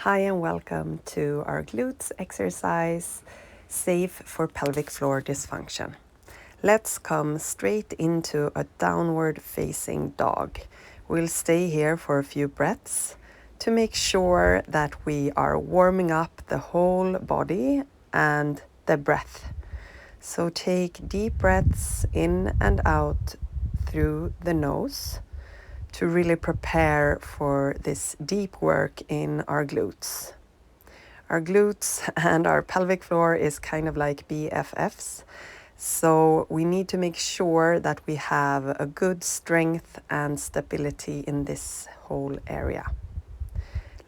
Hi and welcome to our glutes exercise, safe for pelvic floor dysfunction. Let's come straight into a downward facing dog. We'll stay here for a few breaths to make sure that we are warming up the whole body and the breath. So take deep breaths in and out through the nose to really prepare for this deep work in our glutes. Our glutes and our pelvic floor is kind of like BFFs. So we need to make sure that we have a good strength and stability in this whole area.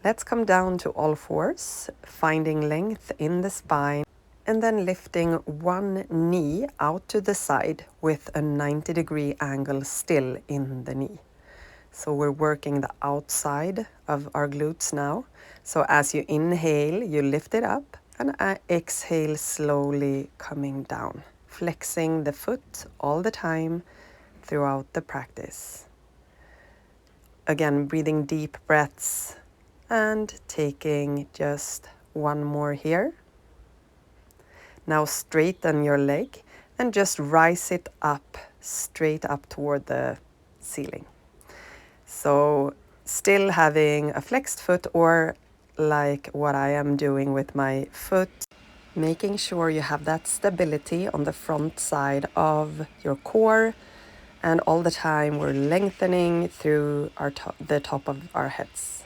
Let's come down to all fours, finding length in the spine, and then lifting one knee out to the side with a 90-degree angle still in the knee. So we're working the outside of our glutes now. So as you inhale, you lift it up, and exhale, slowly coming down, flexing the foot all the time throughout the practice. Again, breathing deep breaths and taking just one more here. Now straighten your leg and just rise it up, straight up toward the ceiling. So still having a flexed foot, or like what I am doing with my foot, making sure you have that stability on the front side of your core, and all the time we're lengthening through the top of our heads.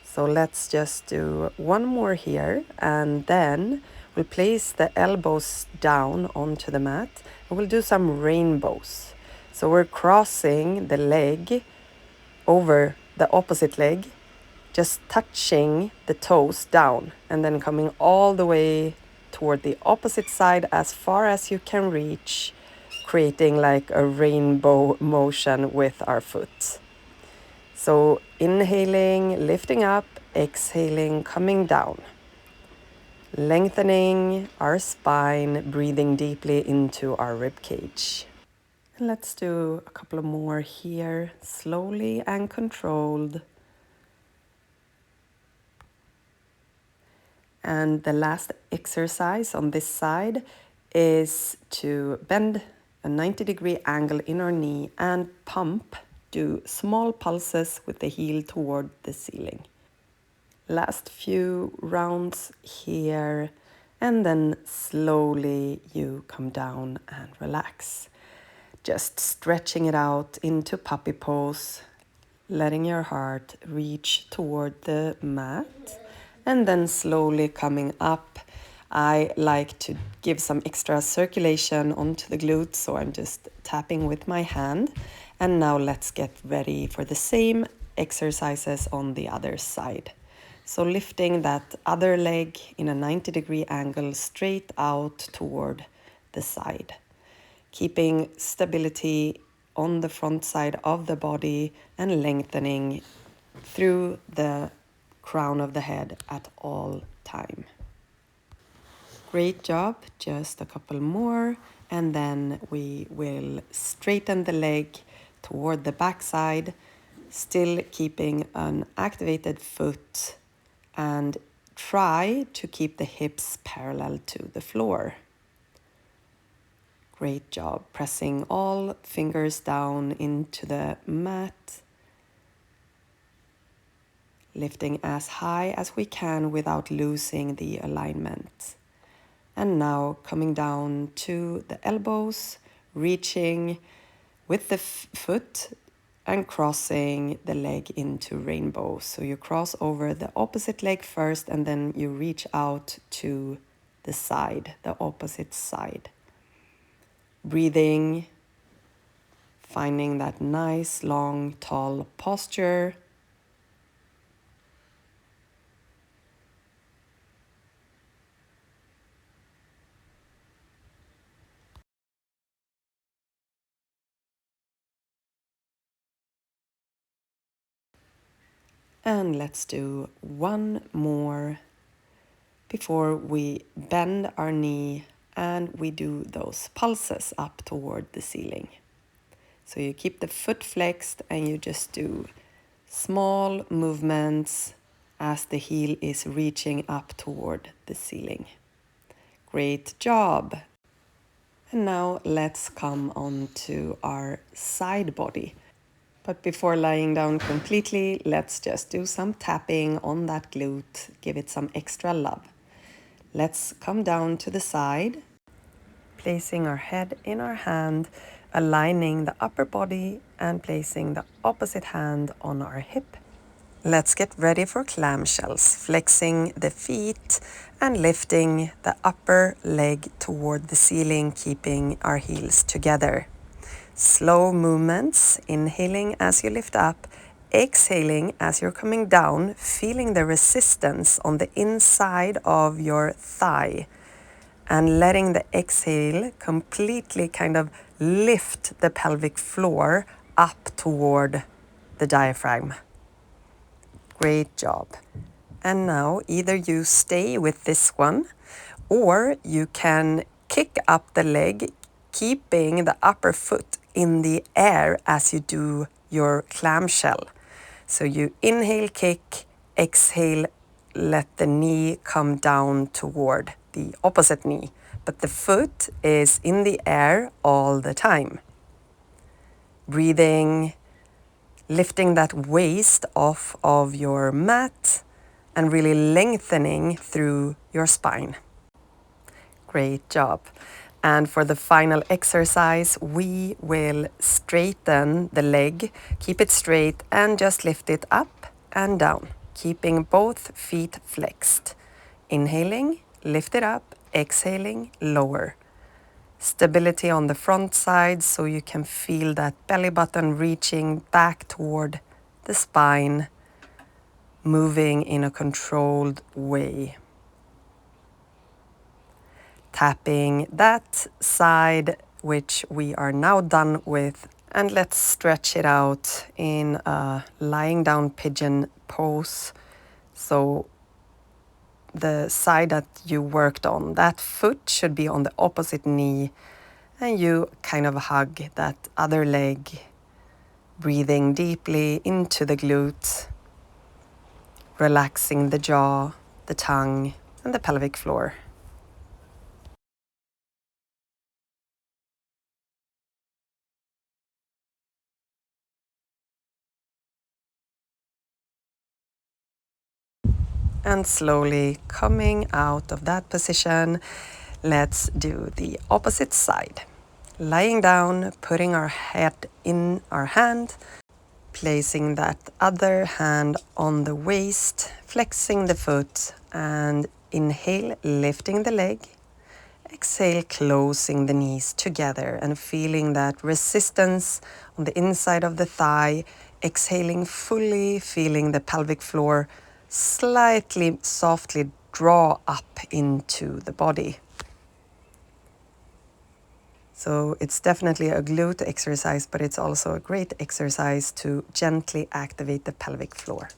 So let's just do one more here, and then we'll place the elbows down onto the mat, and we'll do some rainbows. So we're crossing the leg over the opposite leg, just touching the toes down and then coming all the way toward the opposite side as far as you can reach, creating like a rainbow motion with our foot. So inhaling, lifting up, exhaling, coming down, lengthening our spine, breathing deeply into our rib cage. And let's do a couple of more here, slowly and controlled. And the last exercise on this side is to bend a 90-degree angle in our knee and pump, do small pulses with the heel toward the ceiling. Last few rounds here, and then slowly you come down and relax. Just stretching it out into puppy pose, letting your heart reach toward the mat, and then slowly coming up. I like to give some extra circulation onto the glutes, so I'm just tapping with my hand. And now let's get ready for the same exercises on the other side. So lifting that other leg in a 90-degree angle straight out toward the side. Keeping stability on the front side of the body and lengthening through the crown of the head at all time. Great job, just a couple more, and then we will straighten the leg toward the backside, still keeping an activated foot, and try to keep the hips parallel to the floor. Great job, pressing all fingers down into the mat, lifting as high as we can without losing the alignment. And now coming down to the elbows, reaching with the foot and crossing the leg into rainbow. So you cross over the opposite leg first, and then you reach out to the side, the opposite side. Breathing, finding that nice, long, tall posture. And let's do one more before we bend our knee and we do those pulses up toward the ceiling. So you keep the foot flexed and you just do small movements as the heel is reaching up toward the ceiling. Great job! And now let's come on to our side body. But before lying down completely, let's just do some tapping on that glute, give it some extra love. Let's come down to the side, placing our head in our hand, aligning the upper body and placing the opposite hand on our hip. Let's get ready for clamshells, flexing the feet and lifting the upper leg toward the ceiling, keeping our heels together. Slow movements, inhaling as you lift up, exhaling as you're coming down, feeling the resistance on the inside of your thigh, and letting the exhale completely kind of lift the pelvic floor up toward the diaphragm. Great job. And now either you stay with this one or you can kick up the leg, keeping the upper foot in the air as you do your clamshell. So you inhale, kick, exhale, let the knee come down toward the opposite knee. But the foot is in the air all the time. Breathing, lifting that waist off of your mat and really lengthening through your spine. Great job. And for the final exercise, we will straighten the leg, keep it straight and just lift it up and down, keeping both feet flexed. Inhaling, lift it up, exhaling, lower. Stability on the front side so you can feel that belly button reaching back toward the spine, moving in a controlled way. Tapping that side, which we are now done with, and let's stretch it out in a lying down pigeon pose. So the side that you worked on, that foot should be on the opposite knee, and you kind of hug that other leg, breathing deeply into the glute, relaxing the jaw, the tongue, and the pelvic floor. And slowly coming out of that position, let's do the opposite side. Lying down, putting our head in our hand, placing that other hand on the waist, flexing the foot, and inhale, lifting the leg. Exhale, closing the knees together and feeling that resistance on the inside of the thigh. Exhaling fully, feeling the pelvic floor slightly softly draw up into the body. So it's definitely a glute exercise, but it's also a great exercise to gently activate the pelvic floor.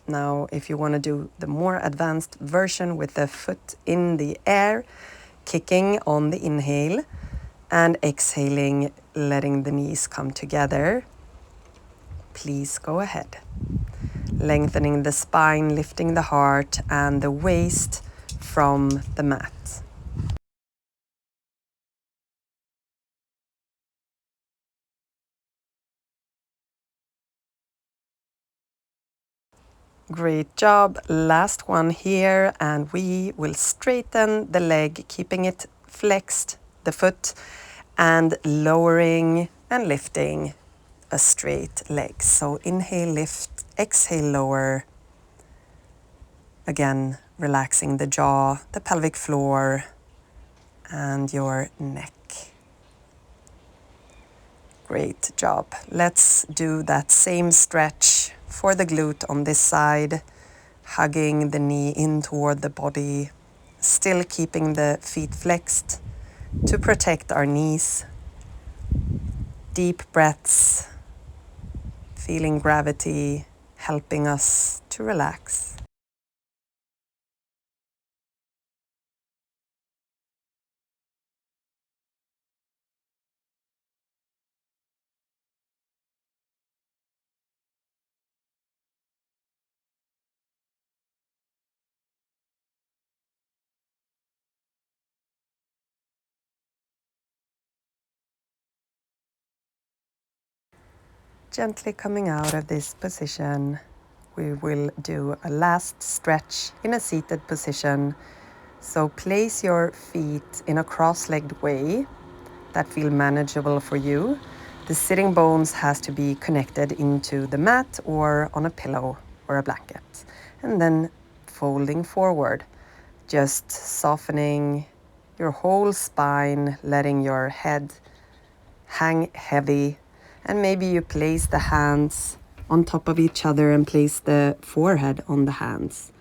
Now, if you want to do the more advanced version with the foot in the air, kicking on the inhale and exhaling, letting the knees come together, please go ahead. Lengthening the spine, lifting the heart and the waist from the mat. Great job. Last one here, and we will straighten the leg, keeping it flexed, the foot, and lowering and lifting a straight leg. So inhale, lift, exhale, lower. Again, relaxing the jaw, the pelvic floor, and your neck. Great job. Let's do that same stretch for the glute on this side, hugging the knee in toward the body, still keeping the feet flexed to protect our knees. Deep breaths, feeling gravity helping us to relax. Gently coming out of this position, we will do a last stretch in a seated position. So place your feet in a cross-legged way that feel manageable for you. The sitting bones has to be connected into the mat or on a pillow or a blanket. And then folding forward, just softening your whole spine, letting your head hang heavy. And maybe you place the hands on top of each other and place the forehead on the hands.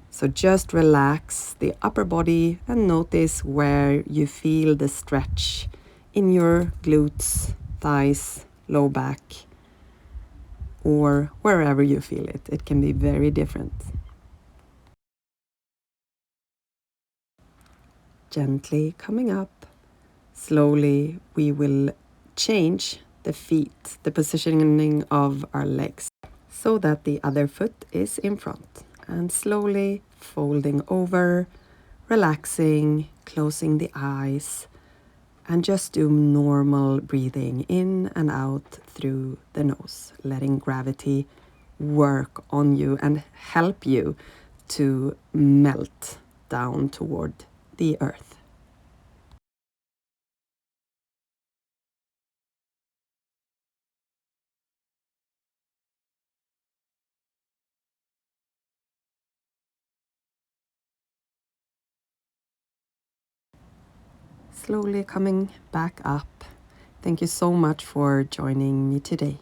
So just relax the upper body and notice where you feel the stretch in your glutes, thighs, low back, or wherever you feel it. It can be very different. Gently coming up, slowly we will change the feet, the positioning of our legs, so that the other foot is in front. And slowly folding over, relaxing, closing the eyes, and just do normal breathing in and out through the nose, letting gravity work on you and help you to melt down toward the earth. Slowly coming back up. Thank you so much for joining me today.